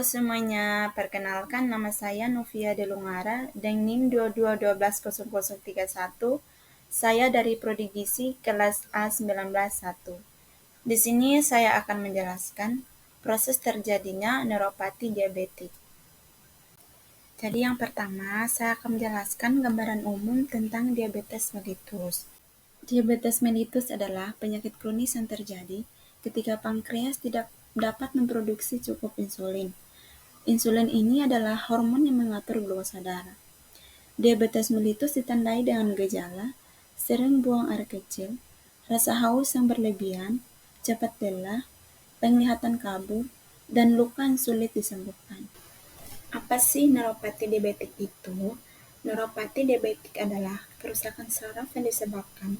semuanya, perkenalkan nama saya Novia Delungara dengan NIM 22120031. Saya dari Prodi Gizi kelas A191. Di sini saya akan menjelaskan proses terjadinya neuropati diabetik. Jadi yang pertama, saya akan menjelaskan gambaran umum tentang diabetes mellitus. Diabetes mellitus adalah penyakit kronis yang terjadi ketika pankreas tidak dapat memproduksi cukup insulin. Insulin ini adalah hormon yang mengatur glukosa darah. Diabetes mellitus ditandai dengan gejala sering buang air kecil, rasa haus yang berlebihan, cepat lelah, penglihatan kabur, dan luka yang sulit disembuhkan. Apa sih neuropati diabetik itu? Neuropati diabetik adalah kerusakan saraf yang disebabkan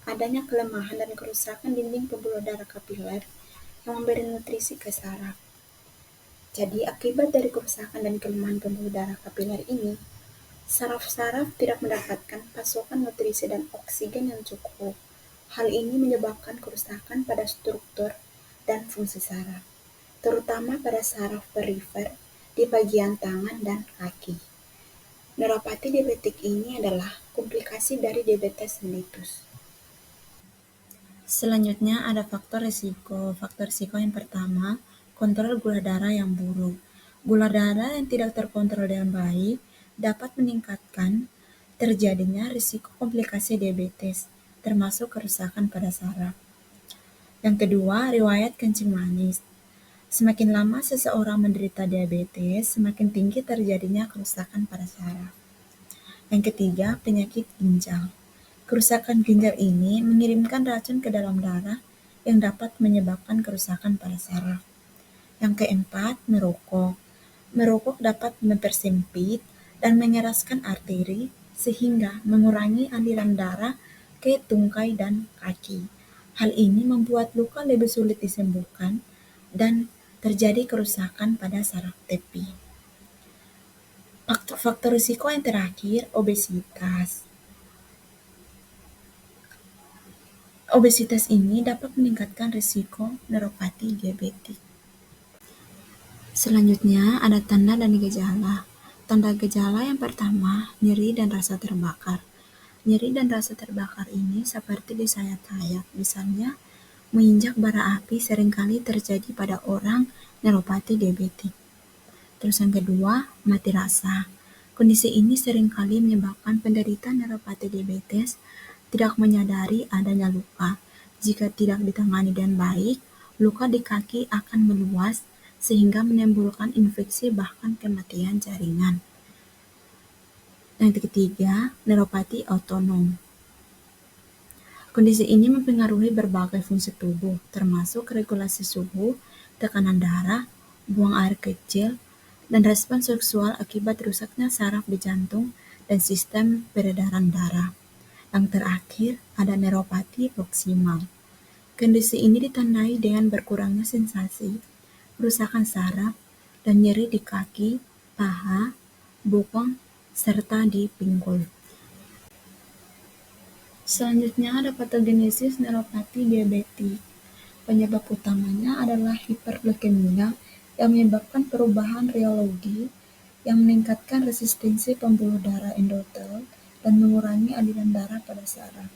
adanya kelemahan dan kerusakan dinding pembuluh darah kapiler yang memberi nutrisi ke saraf. Jadi, akibat dari kerusakan dan kelemahan pembuluh darah kapiler ini, saraf-saraf tidak mendapatkan pasokan nutrisi dan oksigen yang cukup. Hal ini menyebabkan kerusakan pada struktur dan fungsi saraf, terutama pada saraf perifer di bagian tangan dan kaki. Neuropati diabetik ini adalah komplikasi dari diabetes mellitus. Selanjutnya ada faktor risiko. Faktor risiko yang pertama, kontrol gula darah yang buruk. Gula darah yang tidak terkontrol dengan baik dapat meningkatkan terjadinya risiko komplikasi diabetes, termasuk kerusakan pada saraf. Yang kedua, riwayat kencing manis. Semakin lama seseorang menderita diabetes, semakin tinggi terjadinya kerusakan pada saraf. Yang ketiga, penyakit ginjal. Kerusakan ginjal ini mengirimkan racun ke dalam darah yang dapat menyebabkan kerusakan pada saraf. Yang keempat, merokok. Merokok dapat mempersempit dan mengeraskan arteri sehingga mengurangi aliran darah ke tungkai dan kaki. Hal ini membuat luka lebih sulit disembuhkan dan terjadi kerusakan pada saraf tepi. Faktor risiko yang terakhir, obesitas. Obesitas ini dapat meningkatkan risiko neuropati diabetik. Selanjutnya ada tanda dan gejala. Tanda gejala yang pertama, nyeri dan rasa terbakar. Nyeri dan rasa terbakar ini seperti disayat-sayat, misalnya menginjak bara api seringkali terjadi pada orang neuropati diabetik. Terus yang kedua, mati rasa. Kondisi ini seringkali menyebabkan penderita neuropati diabetes tidak menyadari adanya luka. Jika tidak ditangani dengan baik, luka di kaki akan meluas sehingga menimbulkan infeksi bahkan kematian jaringan. Yang ketiga, neuropati autonom. Kondisi ini mempengaruhi berbagai fungsi tubuh, termasuk regulasi suhu, tekanan darah, buang air kecil, dan respon seksual akibat rusaknya saraf di jantung dan sistem peredaran darah. Yang terakhir, ada neuropati proksimal. Kondisi ini ditandai dengan berkurangnya sensasi, kerusakan saraf, dan nyeri di kaki, paha, bokong, serta di pinggul. Selanjutnya ada patogenesis neuropati diabetik. Penyebab utamanya adalah hiperglikemia yang menyebabkan perubahan reologi yang meningkatkan resistensi pembuluh darah endotel dan mengurangi aliran darah pada saraf.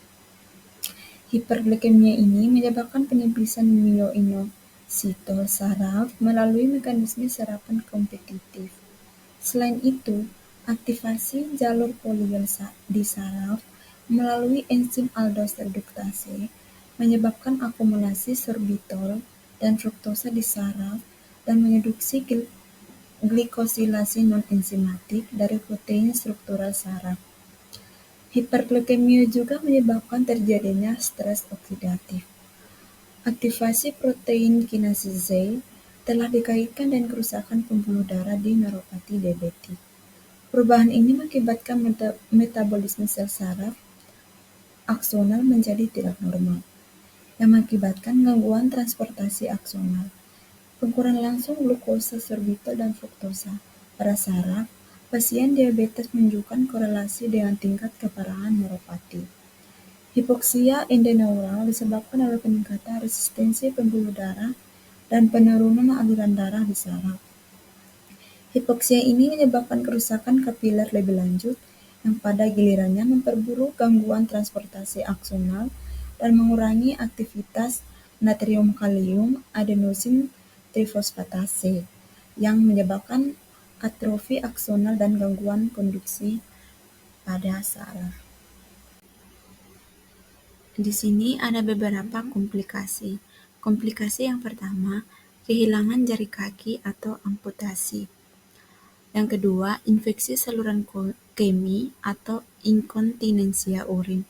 Hiperglikemia ini menyebabkan penyepisan myoinositol saraf melalui mekanisme serapan kompetitif. Selain itu, aktivasi jalur poliol di saraf melalui enzim aldose reduktase menyebabkan akumulasi sorbitol dan fruktosa di saraf dan menginduksi glikosilasi non-enzimatik dari protein struktural saraf. Hiperglikemia juga menyebabkan terjadinya stres oksidatif. Aktivasi protein kinase Z telah dikaitkan dengan kerusakan pembuluh darah di neuropati diabetik. Perubahan ini mengakibatkan metabolisme sel saraf aksonal menjadi tidak normal, yang mengakibatkan gangguan transportasi aksonal, pengurangan langsung glukosa sorbitol dan fruktosa pada saraf. Pasien diabetes menunjukkan korelasi dengan tingkat keparahan neuropati. Hipoksia endeneural disebabkan oleh peningkatan resistensi pembuluh darah dan penurunan aliran darah di saraf. Hipoksia ini menyebabkan kerusakan kapiler lebih lanjut yang pada gilirannya memperburuk gangguan transportasi aksonal dan mengurangi aktivitas natrium kalium adenosin trifosfatase yang menyebabkan atrofi aksonal dan gangguan konduksi pada saraf. Di sini ada beberapa komplikasi. Komplikasi yang pertama, kehilangan jari kaki atau amputasi. Yang kedua, infeksi saluran kemih atau inkontinensia urin.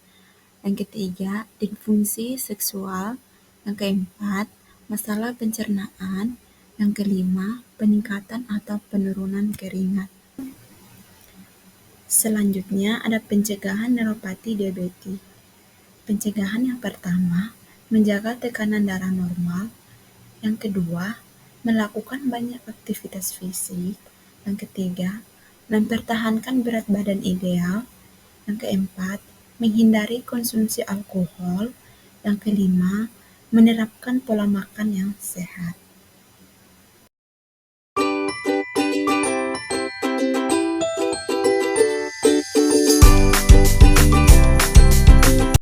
Yang ketiga, disfungsi seksual. Yang keempat, masalah pencernaan. Yang kelima, peningkatan atau penurunan keringat. Selanjutnya ada pencegahan neuropati diabetes. Pencegahan yang pertama, menjaga tekanan darah normal. Yang kedua, melakukan banyak aktivitas fisik. Yang ketiga, mempertahankan berat badan ideal. Yang keempat, menghindari konsumsi alkohol. Yang kelima, menerapkan pola makan yang sehat.